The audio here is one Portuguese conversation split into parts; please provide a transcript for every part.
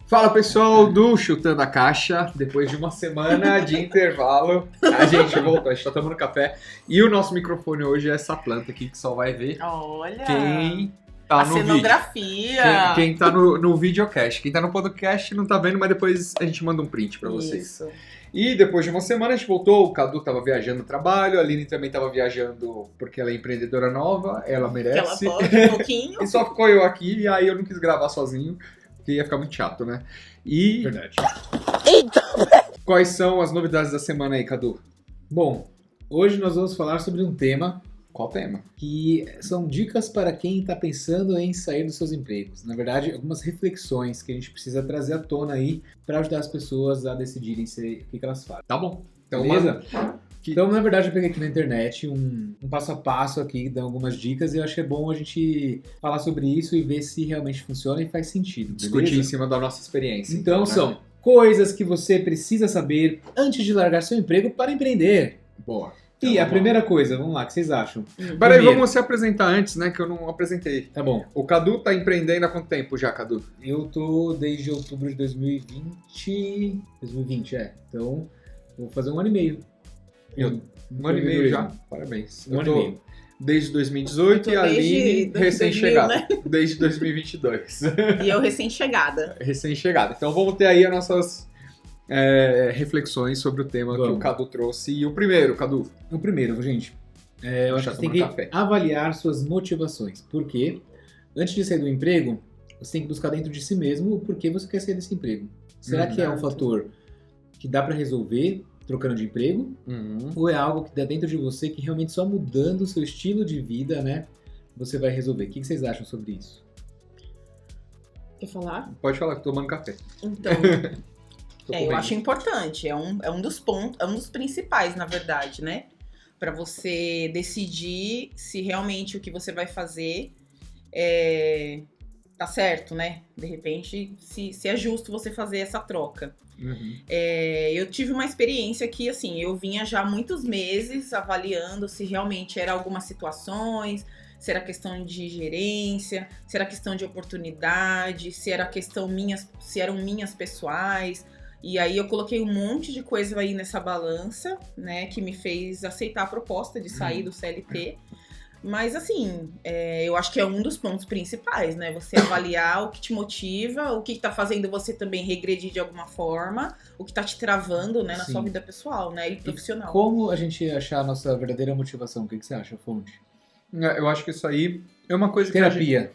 Fala pessoal do Chutando a Caixa, depois de uma semana de intervalo, a gente voltou, a gente tá tomando café e o nosso microfone hoje é essa planta aqui que só vai ver Olha, quem tá a no cenografia. vídeo. Quem tá no videocast, quem tá no podcast não tá vendo, mas depois a gente manda um print pra vocês. Isso. E depois de uma semana a gente voltou, o Cadu tava viajando no trabalho, a Aline também tava viajando porque ela é empreendedora nova, ela Que ela merece. pode um pouquinho. E só ficou eu aqui, e aí eu não quis gravar sozinho, porque ia ficar muito chato, né? E Verdade. quais são as novidades da semana aí, Cadu? Bom, hoje nós vamos falar sobre um tema Qual tema? que são dicas para quem está pensando em sair dos seus empregos. Na verdade, algumas reflexões que a gente precisa trazer à tona aí para ajudar as pessoas a decidirem o que elas fazem. Tá bom. Então, Beleza? Que- Então, na verdade, eu peguei aqui na internet um passo a passo aqui, que dá algumas dicas, e eu acho que é bom a gente falar sobre isso e ver se realmente funciona e faz sentido. discutir em Beleza? cima da nossa experiência. Então, né? são coisas que você precisa saber antes de largar seu emprego para empreender. Boa. E Então, a primeira coisa, vamos lá, o que vocês acham? Peraí, Primeiro. vamos se apresentar antes, né? Que eu não apresentei. Tá bom. O Cadu tá empreendendo há quanto tempo já, Cadu? Eu tô desde outubro de 2020. 2020, é. Então, vou fazer 1 ano e meio. Um ano e meio já. Parabéns. Um Eu ano e tô meio. desde 2018 Eu e tô a desde Aline 2000, recém-chegada. né? Desde 2022. E eu recém-chegada. Recém-chegada. Então vamos ter aí as nossas reflexões sobre o tema que Vamos. o Cadu trouxe. E o primeiro, Cadu. O primeiro, gente, eu acho Já que você tem tomando que café. avaliar suas motivações. Por quê? Antes de sair do emprego, você tem que buscar dentro de si mesmo o porquê você quer sair desse emprego. Será que é um fator que dá pra resolver trocando de emprego? Ou é algo que dá dentro de você que realmente só mudando o seu estilo de vida, né, você vai resolver? O que vocês acham sobre isso? Quer falar? Pode falar que tô tomando café. Então, Tô eu comendo. acho importante. É um dos pontos, é um dos principais, na verdade, né? Pra você decidir se realmente o que você vai fazer tá certo, né? De repente, se é justo você fazer essa troca. Uhum. Eu tive uma experiência que, assim, eu vinha já há muitos meses avaliando se realmente era algumas situações, se era questão de gerência, se era questão de oportunidade, se era questão se eram minhas pessoais. E aí eu coloquei um monte de coisa aí nessa balança, né, que me fez aceitar a proposta de sair do CLT. Mas, assim, eu acho que é um dos pontos principais, né? Você avaliar o que te motiva, o que tá fazendo você também regredir de alguma forma, o que tá te travando, né, na Sim. sua vida pessoal, né, e profissional. Como a gente achar a nossa verdadeira motivação? O que você acha, Fonte? Eu acho que isso aí é uma coisa que a gente... Terapia.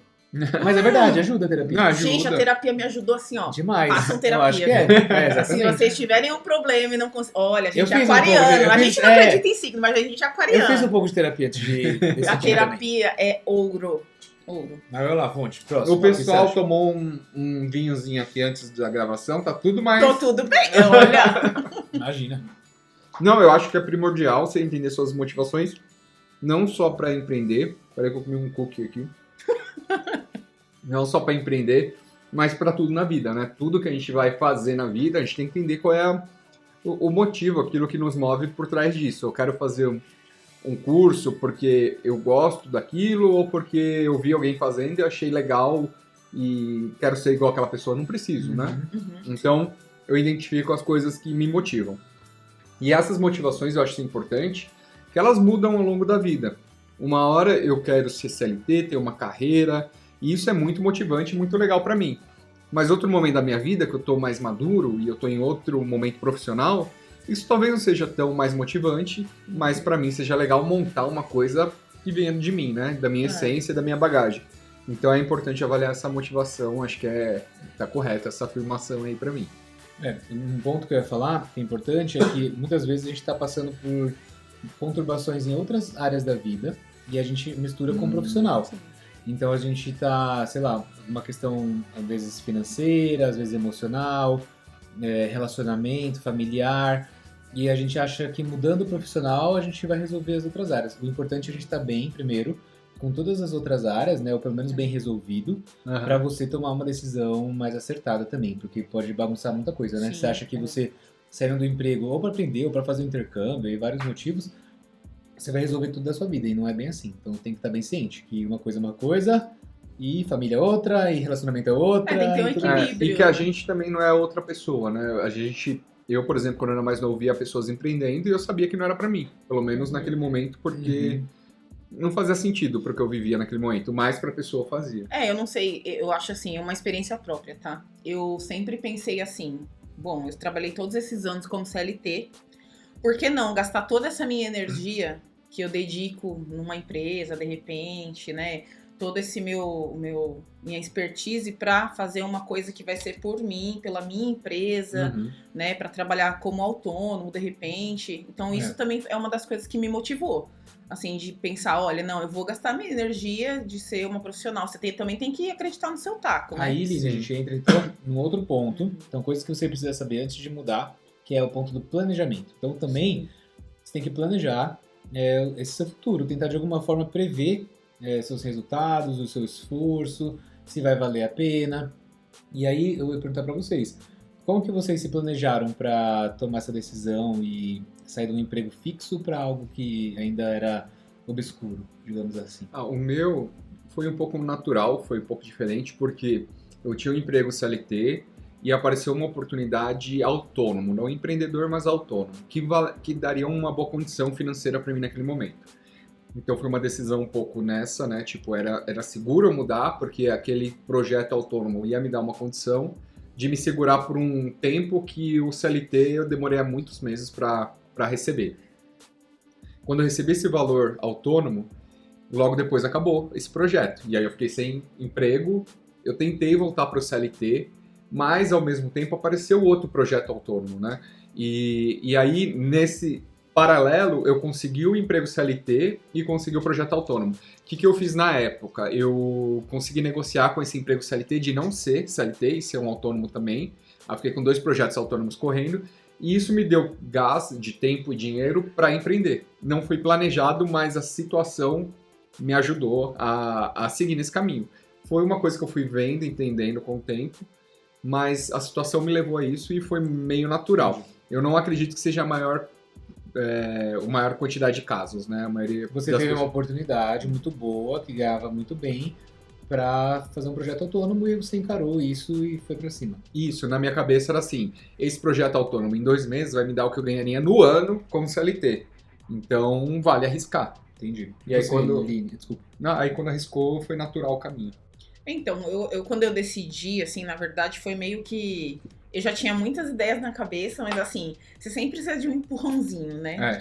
Mas é verdade, ajuda a terapia. Não, ajuda. Gente, a terapia me ajudou assim, ó. Demais. Façam Eu acho que é. terapia. É, Se exatamente. vocês tiverem um problema e não conseguem... Olha, a Eu gente é fiz um pouco de- aquariano. eu A fiz- gente não acredita em signo, mas a gente é Eu aquariano. fiz um pouco de terapia antes de decidir A também. terapia é ouro. Ouro. Mas vai lá, Fonte, próximo. O pessoal O que você acha? tomou um vinhozinho aqui antes da gravação, tá tudo mais... Tô tudo bem. Olha. Imagina. Não, eu acho que é primordial você entender suas motivações, não só pra empreender. Peraí que eu comi um cookie aqui. Não só pra empreender, mas pra tudo na vida, né? Tudo que a gente vai fazer na vida, a gente tem que entender qual é o motivo, aquilo que nos move por trás disso. Eu quero fazer um curso porque eu gosto daquilo ou porque eu vi alguém fazendo e achei legal e quero ser igual aquela pessoa. Não preciso, né? Uhum. Então, eu identifico as coisas que me motivam. E essas motivações eu acho importante, que elas mudam ao longo da vida. Uma hora eu quero ser CLT, ter uma carreira, e isso é muito motivante e muito legal pra mim. Mas outro momento da minha vida, que eu tô mais maduro e eu tô em outro momento profissional, isso talvez não seja tão mais motivante, mas pra mim seja legal montar uma coisa que venha de mim, né? Da minha essência, da minha bagagem. Então é importante avaliar essa motivação, acho que tá correta essa afirmação aí pra mim. Um ponto que eu ia falar, que é importante, é que muitas vezes a gente está passando por conturbações em outras áreas da vida e a gente mistura com o profissional. Sim. Então a gente tá, sei lá, uma questão às vezes financeira, às vezes emocional, relacionamento, familiar, e a gente acha que mudando o profissional a gente vai resolver as outras áreas. O importante é a gente estar bem primeiro, com todas as outras áreas, né, ou pelo menos bem resolvido, para você tomar uma decisão mais acertada também, porque pode bagunçar muita coisa, né? Sim, Você acha que você saindo do emprego ou para aprender ou para fazer um intercâmbio e vários motivos, você vai resolver tudo da sua vida, e não é bem assim. Então tem que estar bem ciente que uma coisa é uma coisa, e família é outra, e relacionamento é outra. tem que ter um e tudo equilíbrio. E que a gente também não é outra pessoa, né? Eu, por exemplo, quando eu era mais novo, via pessoas empreendendo e eu sabia que não era pra mim. Pelo menos naquele momento, porque não fazia sentido pro que eu vivia naquele momento. Mais pra pessoa fazia. Eu não sei, eu acho assim, é uma experiência própria, tá? Eu sempre pensei assim, bom, eu trabalhei todos esses anos como CLT, por que não gastar toda essa minha energia que eu dedico numa empresa, de repente, né? Todo esse minha expertise para fazer uma coisa que vai ser por mim, pela minha empresa, né, para trabalhar como autônomo de repente. Então isso também é uma das coisas que me motivou, assim, de pensar, olha, não, eu vou gastar minha energia de ser uma profissional. Você também tem que acreditar no seu taco, né? Aí, Lívia, a gente entra então num outro ponto. Então, coisas que você precisa saber antes de mudar, que é o ponto do planejamento. Então, também você tem que planejar esse seu futuro, tentar de alguma forma prever seus resultados, o seu esforço, se vai valer a pena. E aí eu ia perguntar para vocês, como que vocês se planejaram para tomar essa decisão e sair de um emprego fixo para algo que ainda era obscuro, digamos assim? O meu foi um pouco natural, foi um pouco diferente, porque eu tinha um emprego CLT e apareceu uma oportunidade autônomo, não empreendedor, mas autônomo, que daria uma boa condição financeira para mim naquele momento. Então foi uma decisão um pouco nessa, né? Tipo, era seguro eu mudar, porque aquele projeto autônomo ia me dar uma condição de me segurar por um tempo que o CLT eu demorei há muitos meses para receber. Quando eu recebi esse valor autônomo, logo depois acabou esse projeto. E aí eu fiquei sem emprego, eu tentei voltar para o CLT, mas ao mesmo tempo apareceu outro projeto autônomo, né? E aí, nesse paralelo, eu consegui o emprego CLT e consegui o projeto autônomo. O que eu fiz na época? Eu consegui negociar com esse emprego CLT de não ser CLT e ser um autônomo também. Eu fiquei com 2 projetos autônomos correndo e isso me deu gás de tempo e dinheiro para empreender. Não foi planejado, mas a situação me ajudou a seguir nesse caminho. Foi uma coisa que eu fui vendo, entendendo com o tempo, mas a situação me levou a isso e foi meio natural. Eu não acredito que seja a maior quantidade de casos, né? A maioria Você teve uma oportunidade muito boa, que ganhava muito bem, para fazer um projeto autônomo e você encarou isso e foi para cima. Isso, na minha cabeça era assim, esse projeto autônomo em 2 meses vai me dar o que eu ganharia no ano como CLT. Então, vale arriscar. Entendi. E aí você, quando... Desculpa. Não, aí quando arriscou, foi natural o caminho. Então, quando eu decidi, assim, na verdade, foi meio que... Eu já tinha muitas ideias na cabeça, mas assim, você sempre precisa de um empurrãozinho, né?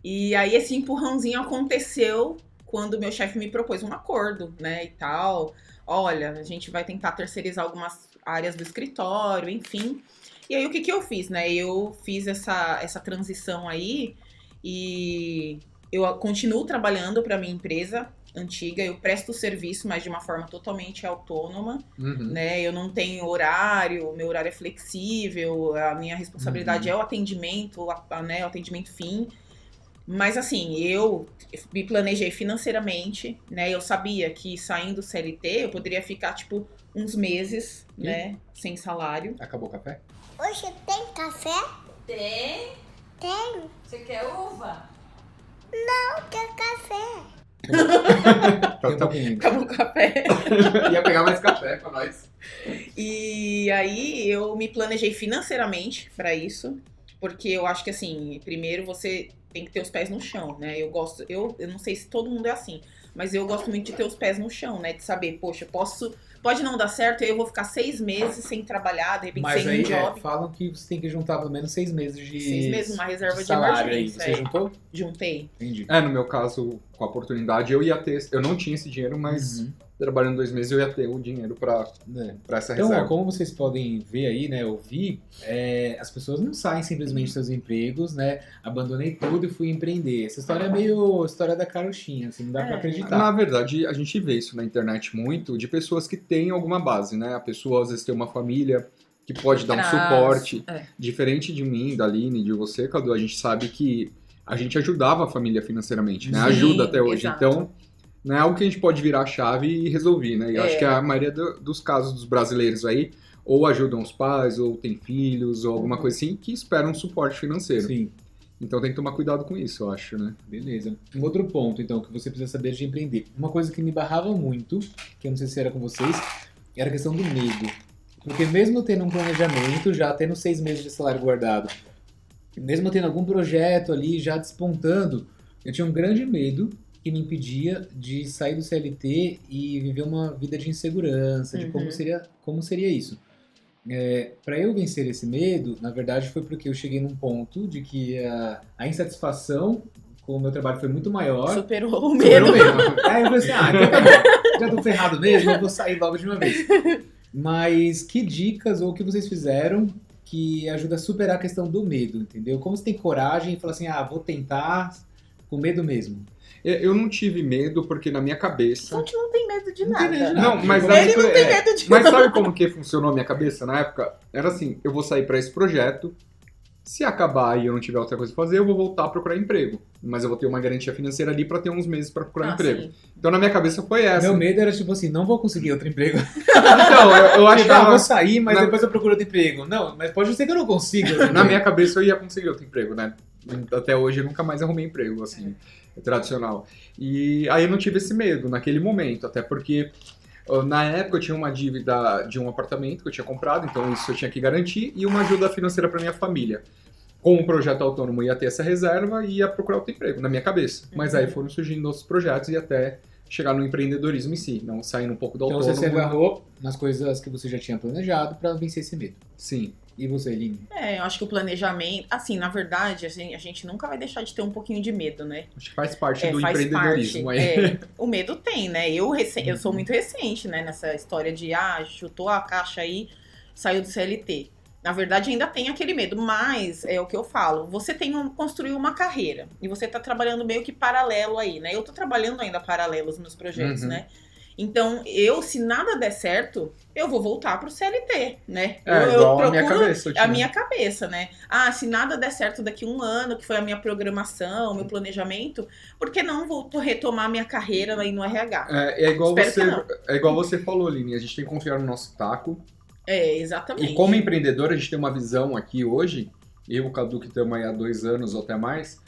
E aí esse empurrãozinho aconteceu quando meu chefe me propôs um acordo, né, e tal. Olha, a gente vai tentar terceirizar algumas áreas do escritório, enfim. E aí o que eu fiz, né? Eu fiz essa transição aí e eu continuo trabalhando para minha empresa antiga, eu presto serviço, mas de uma forma totalmente autônoma, né? Eu não tenho horário, meu horário é flexível, a minha responsabilidade é o atendimento, né? O atendimento fim. Mas assim, eu me planejei financeiramente, né? Eu sabia que saindo do CLT eu poderia ficar, tipo, uns meses, né? Sem salário. Acabou o café? Hoje tem café? Tem? Tem. Você quer uva? Não, quer café. Tem um pouquinho. Acabou o café. Ia pegar mais café pra nós. E aí eu me planejei financeiramente pra isso, porque eu acho que assim, primeiro você tem que ter os pés no chão, né? Eu não sei se todo mundo é assim, mas eu gosto muito de ter os pés no chão, né? De saber, poxa, pode não dar certo, eu vou ficar 6 meses sem trabalhar, de repente Mas sem aí um job. Falam que você tem que juntar pelo menos 6 meses de 6 meses, uma reserva de salário aí. emergência. Você juntou? Juntei. Entendi. No meu caso, com a oportunidade, eu não tinha esse dinheiro, mas trabalhando 2 meses eu ia ter o dinheiro pra essa Então, reserva. como vocês podem ver aí, né, ouvir, as pessoas não saem simplesmente dos seus empregos, né, abandonei tudo e fui empreender. Essa história é meio história da carochinha, assim, não dá pra acreditar. Na verdade, a gente vê isso na internet muito, de pessoas que têm alguma base, né? A pessoa às vezes tem uma família que pode dar um suporte. Diferente de mim, da Aline, de você, Cadu, a gente sabe que a gente ajudava a família financeiramente, né? Sim, ajuda até hoje. exato. Então, não é algo que a gente pode virar a chave e resolver, né? E eu acho que a maioria dos casos dos brasileiros aí, ou ajudam os pais, ou tem filhos, ou alguma coisa assim, que esperam um suporte financeiro. Sim. Então tem que tomar cuidado com isso, eu acho, né? Beleza. Um outro ponto, então, que você precisa saber de empreender. Uma coisa que me barrava muito, que eu não sei se era com vocês, era a questão do medo. Porque mesmo tendo um planejamento, já tendo 6 meses de salário guardado, mesmo tendo algum projeto ali já despontando, eu tinha um grande medo que me impedia de sair do CLT e viver uma vida de insegurança, de como seria isso. Para eu vencer esse medo, na verdade, foi porque eu cheguei num ponto de que a insatisfação com o meu trabalho foi muito maior. Superou o medo. Aí eu falei assim, então tá bom, já tô ferrado mesmo, eu vou sair logo de uma vez. Mas que dicas ou o que vocês fizeram que ajuda a superar a questão do medo, entendeu? Como você tem coragem e fala assim, vou tentar com medo mesmo? Eu não tive medo porque na minha cabeça... A gente não tem medo de Não tem nada. medo de nada. Não, mas Ele não tem medo de Mas nada. sabe como que funcionou a minha cabeça na época? Era assim, eu vou sair pra esse projeto, se acabar e eu não tiver outra coisa pra fazer, eu vou voltar a procurar emprego. Mas eu vou ter uma garantia financeira ali pra ter uns meses pra procurar emprego. Sim. Então na minha cabeça foi essa. Meu medo era tipo assim, não vou conseguir outro emprego. Então, eu Eu achava... vou sair, mas Na- depois eu procuro outro emprego. Não, mas pode ser que eu não consiga. Na minha cabeça eu ia conseguir outro emprego, né? Até hoje eu nunca mais arrumei emprego, assim, tradicional. E aí eu não tive esse medo naquele momento, até porque na época eu tinha uma dívida de um apartamento que eu tinha comprado, então isso eu tinha que garantir, e uma ajuda financeira para minha família. Com um projeto autônomo ia ter essa reserva e ia procurar outro emprego, na minha cabeça. Mas aí foram surgindo outros projetos e até chegar no empreendedorismo em si, não saindo um pouco do Então autônomo. você se agarrou nas coisas que você já tinha planejado pra vencer esse medo. Sim. E você, Eline? Eu acho que o planejamento... Assim, na verdade, a gente nunca vai deixar de ter um pouquinho de medo, né? Acho que faz parte do Faz empreendedorismo parte. aí. O medo tem, né? Eu sou muito recente, né? Nessa história de, chutou a caixa aí, saiu do CLT. Na verdade, ainda tem aquele medo, mas é o que eu falo. Você construiu uma carreira e você tá trabalhando meio que paralelo aí, né? Eu tô trabalhando ainda paralelo aos meus projetos, né? Então, se nada der certo, eu vou voltar pro CLT, né? Igual a minha cabeça. A minha cabeça, né? Se nada der certo daqui 1 ano, que foi a minha programação, meu planejamento, por que não vou retomar minha carreira aí no RH? É igual Espero é igual você falou, Lini. A gente tem que confiar no nosso taco. Exatamente. E como empreendedor, a gente tem uma visão aqui hoje, eu e o Cadu que estamos aí há 2 anos ou até mais,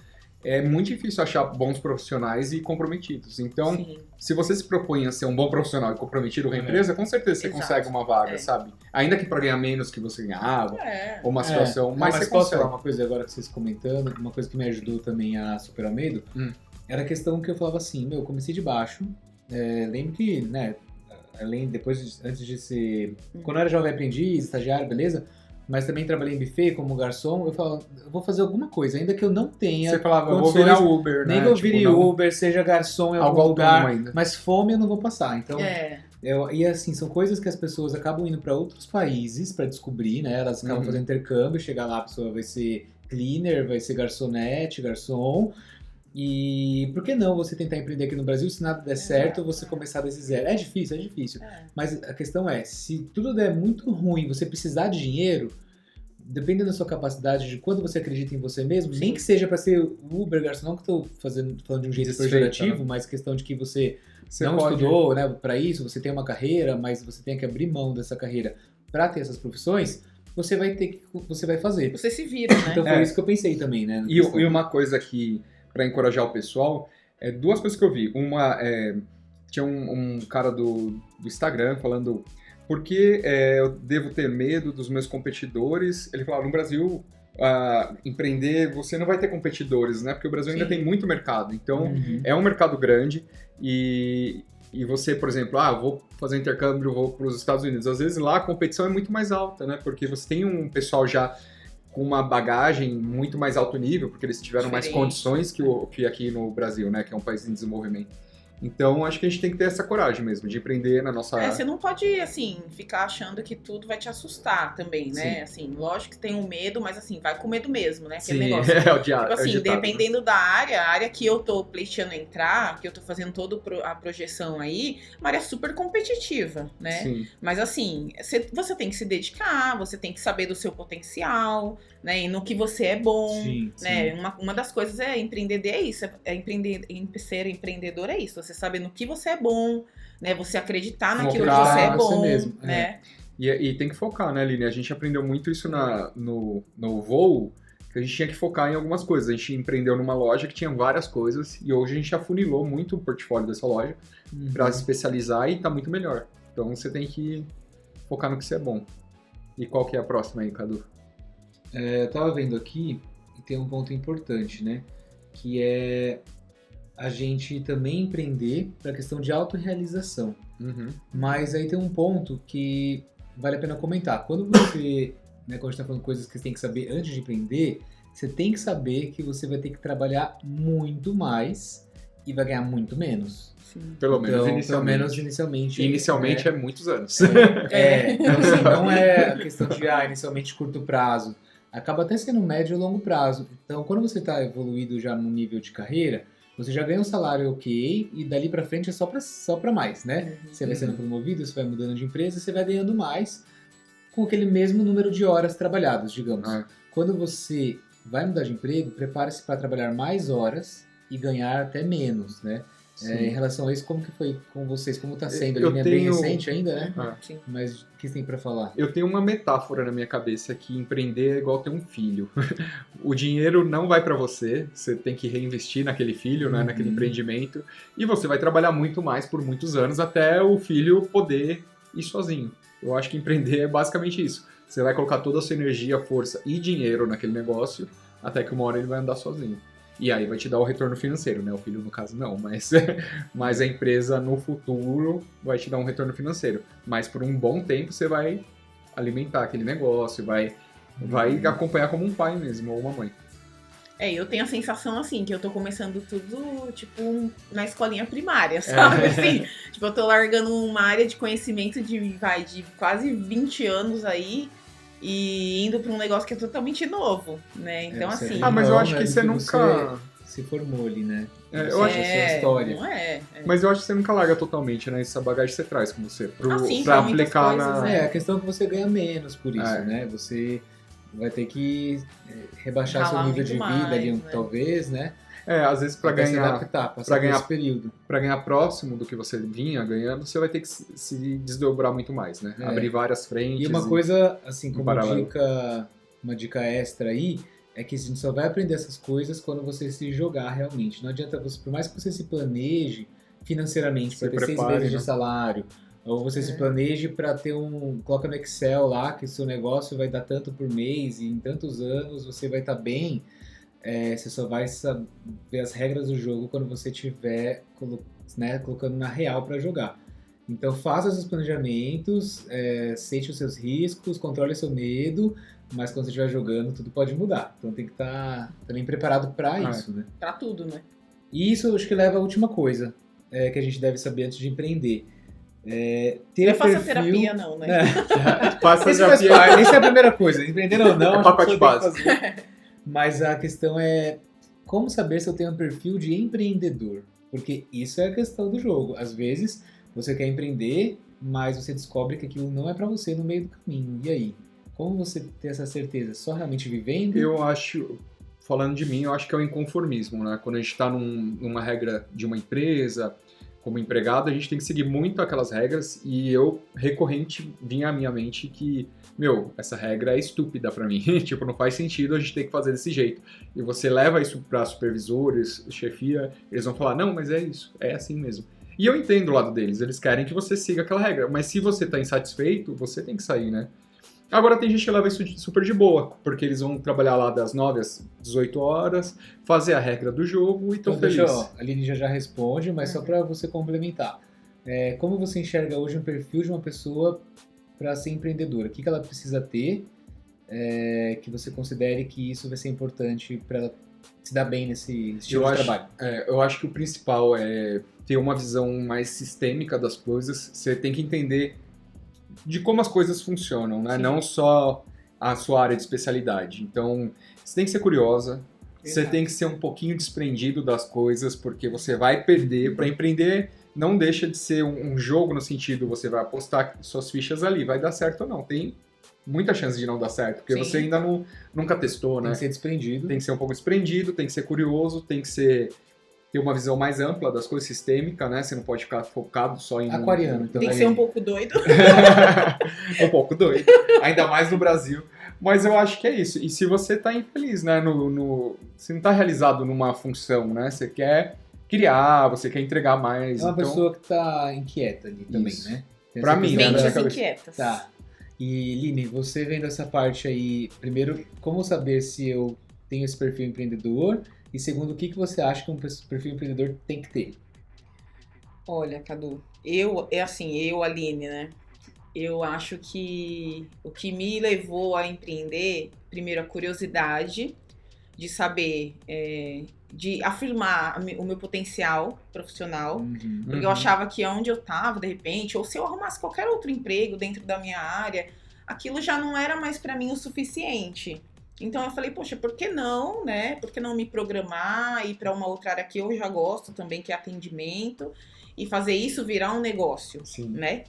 é muito difícil achar bons profissionais e comprometidos. Então, Sim. se você se propõe a ser um bom profissional e comprometido com a empresa, com certeza você Exato. consegue uma vaga, sabe? Ainda que para ganhar menos que você ganhava, ou uma situação, mas você posso consegue. falar uma coisa agora que vocês comentando, uma coisa que me ajudou também a superar o medo, era a questão que eu falava assim, eu comecei de baixo, lembro que, né, antes de ser, quando eu era jovem aprendiz, estagiário, beleza? Mas também trabalhei em buffet como garçom, eu falava, eu vou fazer alguma coisa, ainda que eu não tenha Você falava, eu vou condições, virar Uber, né? nem que eu vire não- Uber, seja garçom em algo algum lugar, autônomo ainda. mas fome eu não vou passar, então... E assim, são coisas que as pessoas acabam indo para outros países para descobrir, né? Elas acabam fazendo intercâmbio, chegar lá a pessoa vai ser cleaner, vai ser garçonete, garçom. E por que não você tentar empreender aqui no Brasil, se nada der certo, você começar desse zero? É difícil. Mas a questão é, se tudo der muito ruim, você precisar de dinheiro, dependendo da sua capacidade, de quanto você acredita em você mesmo, nem que seja para ser Uber, garçom, não que eu tô falando de um jeito Desfeita, pejorativo, né? mas questão de que você não pode- estudou, né, para isso, você tem uma carreira, mas você tem que abrir mão dessa carreira para ter essas profissões, você vai fazer. Você se vira, né? Então foi isso que eu pensei também, né? E uma coisa que, para encorajar o pessoal, 2 coisas que eu vi. Uma, tinha um cara do Instagram falando por que eu devo ter medo dos meus competidores. Ele falava, no Brasil, empreender, você não vai ter competidores, né? Porque o Brasil ainda tem muito mercado. Então, é um mercado grande e você, por exemplo, eu vou fazer intercâmbio, vou para os Estados Unidos. Às vezes lá a competição é muito mais alta, né? Porque você tem um pessoal já com uma bagagem muito mais alto nível, porque eles tiveram mais Diferente. condições que aqui no Brasil, né? Que é um país em desenvolvimento. Então, acho que a gente tem que ter essa coragem mesmo, de empreender na nossa... Você não pode, assim, ficar achando que tudo vai te assustar também, né? Assim, lógico que tem um medo, mas assim, vai com medo mesmo, né? Aquele Sim, negócio. é o diário. Tipo assim, ditado, né? dependendo da área, a área que eu tô pleiteando entrar, que eu tô fazendo toda a projeção aí, uma área super competitiva, né? Sim. Mas assim, você tem que se dedicar, você tem que saber do seu potencial, né? E no que você é bom, Sim, né? Uma das coisas é empreender, é isso. Ser empreendedor é isso. Você saber no que você é bom, né? Você acreditar naquilo que Focar você é em você bom, mesmo, né? E tem que focar, né, Aline? A gente aprendeu muito isso no voo, que a gente tinha que focar em algumas coisas. A gente empreendeu numa loja que tinha várias coisas e hoje a gente afunilou muito o portfólio dessa loja para se especializar e tá muito melhor. Então você tem que focar no que você é bom. E qual que é a próxima aí, Cadu? Eu tava vendo aqui e tem um ponto importante, né? Que é a gente também empreender para a questão de autorrealização. Mas aí tem um ponto que vale a pena comentar. Quando você, né, quando a gente tá falando coisas que você tem que saber antes de empreender, você tem que saber que você vai ter que trabalhar muito mais e vai ganhar muito menos. Sim. Pelo menos Pelo menos inicialmente. inicialmente. Inicialmente é muitos anos. Então assim, não é a questão de inicialmente curto prazo. Acaba até sendo médio e longo prazo. Então, quando você está evoluído já no nível de carreira, você já ganha um salário ok e dali pra frente é só pra mais, né? Você vai sendo promovido, você vai mudando de empresa, você vai ganhando mais com aquele mesmo número de horas trabalhadas, digamos. Quando você vai mudar de emprego, prepare-se para trabalhar mais horas e ganhar até menos, né? Em relação a isso, como que foi com vocês? Como tá sendo? Eu Ele é tenho- bem recente ainda, né? Sim. Mas o que você tem pra falar? Eu tenho uma metáfora na minha cabeça que empreender é igual ter um filho. O dinheiro não vai para você, você tem que reinvestir naquele filho, né, naquele empreendimento, e você vai trabalhar muito mais por muitos anos até o filho poder ir sozinho. Eu acho que empreender é basicamente isso. Você vai colocar toda a sua energia, força e dinheiro naquele negócio até que uma hora ele vai andar sozinho. E aí vai te dar o retorno financeiro, né? O filho, no caso, não. Mas a empresa, no futuro, vai te dar um retorno financeiro. Mas por um bom tempo, você vai alimentar aquele negócio, vai acompanhar como um pai mesmo, ou uma mãe. Eu tenho a sensação, assim, que eu tô começando tudo, tipo, na escolinha primária, sabe? Assim, tipo, eu tô largando uma área de conhecimento de quase 20 anos aí e indo pra um negócio que é totalmente novo, né? Então, você assim... Ah, mas eu não, acho que né, você que nunca... se formou ali, né? eu acho que é a sua história. Não é. Mas eu acho que você nunca larga totalmente, né? Essa bagagem que você traz com você. Sim, pra pra muitas aplicar coisas, na... A questão é que você ganha menos por isso, né? Você vai ter que rebaixar seu Ralar nível de muito vida mais, ali, né? talvez, né? às vezes pra Até se ganhar... adaptar, passar pra por ganhar- esse período. Pra ganhar próximo do que você vinha ganhando, você vai ter que se desdobrar muito mais, né? É. Abrir várias frentes. E uma coisa, assim, como paralelo. uma dica extra aí, é que a gente só vai aprender essas coisas quando você se jogar realmente. Não adianta você, por mais que você se planeje financeiramente, Se para ter 6 prepare, meses né? de salário, ou você se planeje para ter coloca no Excel lá que o seu negócio vai dar tanto por mês e em tantos anos você vai estar bem, você só vai saber as regras do jogo quando você estiver colocando na real para jogar. Então faça seus planejamentos, aceite os seus riscos, controle seu medo, mas quando você estiver jogando tudo pode mudar. Então tem que estar também preparado para isso, né? Pra tudo, né? E isso eu acho que leva à última coisa que a gente deve saber antes de empreender. Ter Não faça perfil... terapia, não, né? Passa Esse faz parte, essa é a primeira coisa. Empreender ou não, É a pacote pessoa tem que base. fazer. Mas a questão é como saber se eu tenho um perfil de empreendedor. Porque isso é a questão do jogo. Às vezes você quer empreender, mas você descobre que aquilo não é pra você no meio do caminho. E aí? Como você ter essa certeza? Só realmente vivendo? Eu acho, falando de mim, eu acho que é o inconformismo, né? Quando a gente tá numa regra de uma empresa, como empregado, a gente tem que seguir muito aquelas regras e recorrente, vinha à minha mente que, essa regra é estúpida pra mim. Tipo, não faz sentido a gente ter que fazer desse jeito. E você leva isso pra supervisores, chefia, eles vão falar, não, mas é isso, é assim mesmo. E eu entendo o lado deles, eles querem que você siga aquela regra, mas se você tá insatisfeito, você tem que sair, né? Agora tem gente que leva isso super de boa, porque eles vão trabalhar lá das 9 às 18 horas, fazer a regra do jogo e estão Então, felizes. deixa, a Aline já responde, mas só para você complementar. Como você enxerga hoje um perfil de uma pessoa para ser empreendedora? O que ela precisa ter que você considere que isso vai ser importante para ela se dar bem nesse estilo de trabalho? Eu acho que o principal é ter uma visão mais sistêmica das coisas. Você tem que entender de como as coisas funcionam, né? Sim. Não só a sua área de especialidade. Então, você tem que ser curiosa, você tem que ser um pouquinho desprendido das coisas, porque você vai perder. Para empreender, não deixa de ser um jogo no sentido, você vai apostar suas fichas ali, vai dar certo ou não. Tem muita chance de não dar certo, porque Sim. você ainda nunca testou, Tem né? que ser desprendido. Tem que ser um pouco desprendido, tem que ser curioso, tem que ter uma visão mais ampla das coisas, sistêmica, né? Você não pode ficar focado só em... Aquariano, então. Tem que ser um pouco doido. um pouco doido, ainda mais no Brasil. Mas eu acho que é isso. E se você tá infeliz, né? Você não tá realizado numa função, né? Você quer criar, você quer entregar mais. É uma então... pessoa que tá inquieta ali também, Isso. né? Tem Pra essa mim, questão né? da- Mentes cabeça. inquietas. Tá. E, Line, você vendo essa parte aí, primeiro, como saber se eu tenho esse perfil empreendedor? E segundo, o que você acha que um perfil empreendedor tem que ter? Olha, Cadu, Aline, né? Eu acho que o que me levou a empreender, primeiro, a curiosidade de saber, de afirmar o meu potencial profissional. Uhum. Porque eu achava que onde eu tava, de repente, ou se eu arrumasse qualquer outro emprego dentro da minha área, aquilo já não era mais pra mim o suficiente. Então eu falei, poxa, por que não, né? Por que não me programar e ir pra uma outra área que eu já gosto também, que é atendimento, e fazer isso virar um negócio, Sim. né?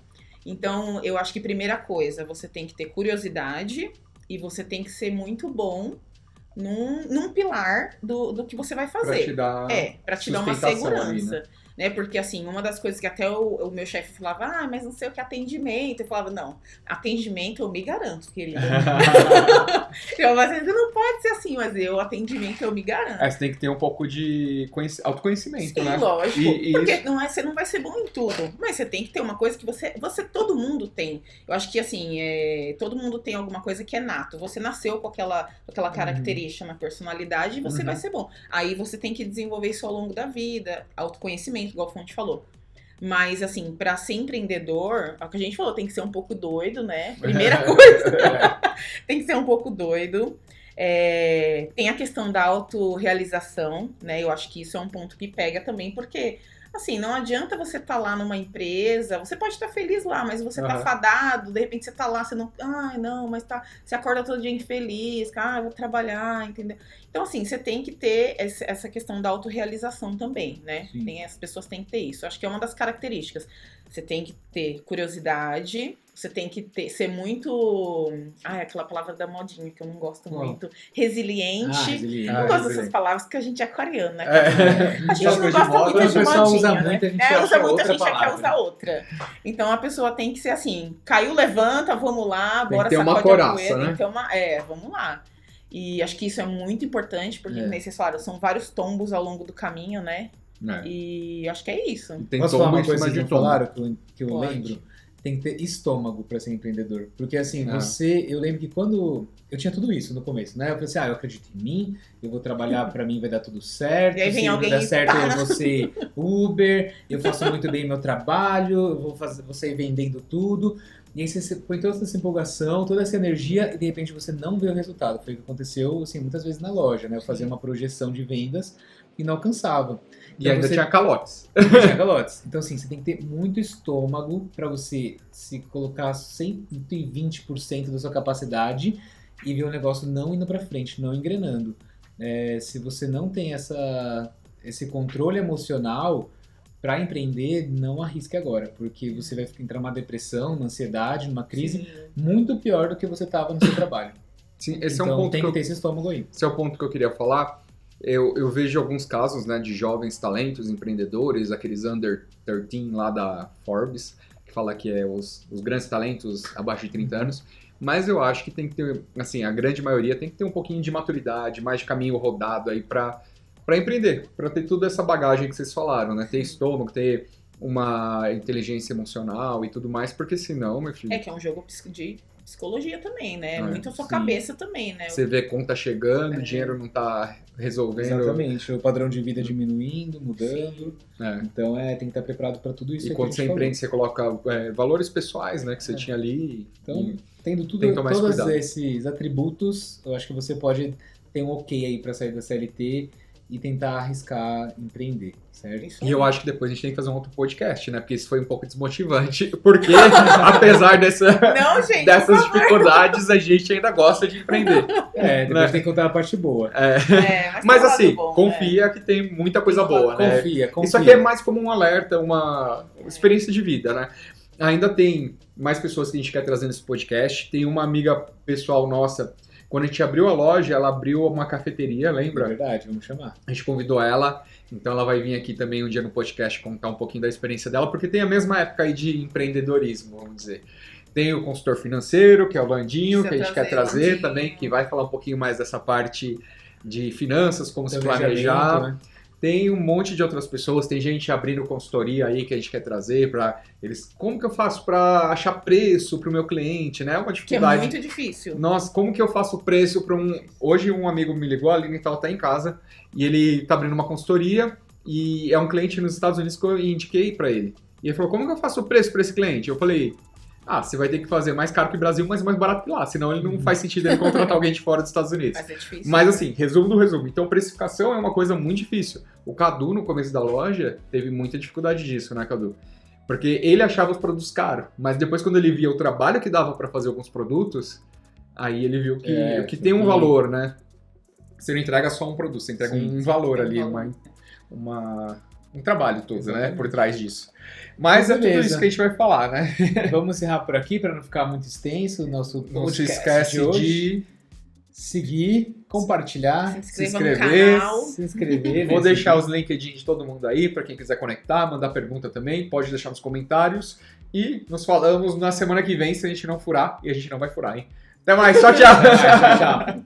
Então eu acho que primeira coisa, você tem que ter curiosidade e você tem que ser muito bom num pilar do que você vai fazer. Pra te dar Pra te dar uma sustentação ali, segurança. Né? Porque, assim, uma das coisas que até o meu chefe falava, mas não sei o que é atendimento. Eu falava, não, atendimento eu me garanto, querida. Eu falava, você não pode ser assim, mas atendimento eu me garanto. Você tem que ter um pouco de autoconhecimento, Sim, né? lógico. E Porque isso- você não vai ser bom em tudo. Mas você tem que ter uma coisa que todo mundo tem. Eu acho que, assim, todo mundo tem alguma coisa que é nato. Você nasceu com aquela característica na personalidade e você vai ser bom. Aí você tem que desenvolver isso ao longo da vida. Autoconhecimento, igual a Fonte falou. Mas, assim, pra ser empreendedor, é o que a gente falou, tem que ser um pouco doido, né? Primeira coisa. Tem que ser um pouco doido. Tem a questão da autorrealização, né? Eu acho que isso é um ponto que pega também, porque, assim, não adianta você estar lá numa empresa, você pode estar feliz lá, mas você tá fadado, de repente você tá lá, você não... Ai, não, mas tá... Você acorda todo dia infeliz, eu vou trabalhar, entendeu? Então, assim, você tem que ter essa questão da autorrealização também, né? As pessoas têm que ter isso. Acho que é uma das características. Você tem que ter curiosidade, você tem que ser muito... aquela palavra da modinha que eu não gosto muito. Resiliente. Resiliente. Não gosto dessas palavras porque a gente é aquariano, né? A gente Essa não coisa de gosta moda, muito o de pessoal modinha, usa né? muito, a gente usa acha muito, a outra gente já quer palavra. usar outra. Então a pessoa tem que ser assim, caiu, levanta, vamos lá, Tem bora que ter uma sacode a coraça, poeira, né? tem que ter uma... vamos lá. E acho que isso é muito importante, porque, como vocês falaram, são vários tombos ao longo do caminho, né? E acho que é isso. Tem Posso falar tombo uma em coisa cima que de não tombo. falaram, que eu Pode. lembro? Tem que ter estômago pra ser empreendedor. Porque assim, eu lembro que quando... Eu tinha tudo isso no começo, né? Eu falei assim, eu acredito em mim, eu vou trabalhar pra mim, vai dar tudo certo. E aí vem se alguém não der e certo, pá. eu vou ser Uber, eu faço muito bem meu trabalho, eu vou sair vendendo tudo. E aí você põe toda essa empolgação, toda essa energia e de repente você não vê o resultado. Foi o que aconteceu, assim, muitas vezes na loja, né? Eu fazia uma projeção de vendas e não alcançava. E ainda tinha calotes. Tinha calotes. Então, assim, você tem que ter muito estômago para você se colocar 120% da sua capacidade e ver o negócio não indo para frente, não engrenando. Se você não tem esse controle emocional para empreender, não arrisque agora, porque você vai entrar numa depressão, numa ansiedade, numa crise muito pior do que você estava no seu trabalho. Sim, esse então, é um ponto tem que ter esse estômago aí. Esse é o ponto que eu queria falar. Eu vejo alguns casos, né, de jovens talentos, empreendedores, aqueles under 13 lá da Forbes, que fala que é os grandes talentos abaixo de 30 anos. Mas eu acho que tem que ter, assim, a grande maioria tem que ter um pouquinho de maturidade, mais de caminho rodado aí pra empreender, pra ter toda essa bagagem que vocês falaram, né? Ter estômago, ter uma inteligência emocional e tudo mais, porque senão, meu filho... que é um jogo de psicologia também, né? É, Muito a sua sim. cabeça também, né? Você vê conta chegando, o dinheiro não tá resolvendo. Exatamente, o padrão de vida diminuindo, mudando. Então tem que estar preparado para tudo isso. E aí quando que a você gente empreende, você coloca valores pessoais, né, que você tinha ali. Então, tendo tem que tomar esse todos cuidado. esses atributos, eu acho que você pode ter um ok aí para sair da CLT e tentar arriscar empreender, certo? Isso E aí. eu acho que depois a gente tem que fazer um outro podcast, né? Porque isso foi um pouco desmotivante. Porque, apesar Não, gente, dessas por favor. dificuldades, a gente ainda gosta de empreender. Depois tem que contar a parte boa. Mas tem um assim, lado bom, confia que tem muita coisa boa, né? Confia. Isso aqui é mais como um alerta, uma experiência de vida, né? Ainda tem mais pessoas que a gente quer trazer nesse podcast. Tem uma amiga pessoal nossa, quando a gente abriu a loja, ela abriu uma cafeteria, É lembra? verdade, vamos chamar. A gente convidou ela, então ela vai vir aqui também um dia no podcast contar um pouquinho da experiência dela, porque tem a mesma época aí de empreendedorismo, vamos dizer. Tem o consultor financeiro, que é o Landinho, que a gente quer trazer Landinho. também, que vai falar um pouquinho mais dessa parte de finanças, como se Planejamento, planejar. né? Tem um monte de outras pessoas, tem gente abrindo consultoria aí que a gente quer trazer para eles. Como que eu faço para achar preço para o meu cliente, né? É uma Que é dificuldade. muito difícil. Nossa, como que eu faço preço para um... Hoje um amigo me ligou, a Aline tá em casa, e ele tá abrindo uma consultoria, e é um cliente nos Estados Unidos que eu indiquei para ele. E ele falou, como que eu faço preço para esse cliente? Eu falei, você vai ter que fazer mais caro que o Brasil, mas mais barato que lá, senão ele não faz sentido ele contratar alguém de fora dos Estados Unidos. Vai ser difícil. Mas assim, resumo do resumo. Então, precificação é uma coisa muito difícil. O Cadu, no começo da loja, teve muita dificuldade disso, né, Cadu? Porque ele achava os produtos caros, mas depois quando ele via o trabalho que dava para fazer alguns produtos, aí ele viu que tem um valor, né? Você não entrega só um produto, você entrega um valor tem um ali, valor. um trabalho todo, né, Exatamente. por trás disso. Mas é tudo Beleza. isso que a gente vai falar, né? Vamos encerrar por aqui para não ficar muito extenso o nosso Não se podcast esquece hoje. de Seguir, compartilhar, Se inscreva inscrever, no canal. se inscrever. Vou né? deixar os LinkedIn de todo mundo aí, para quem quiser conectar, mandar pergunta também, pode deixar nos comentários. E nos falamos na semana que vem, se a gente não furar, e a gente não vai furar, hein? Até mais, tchau, tchau! Tchau, tchau.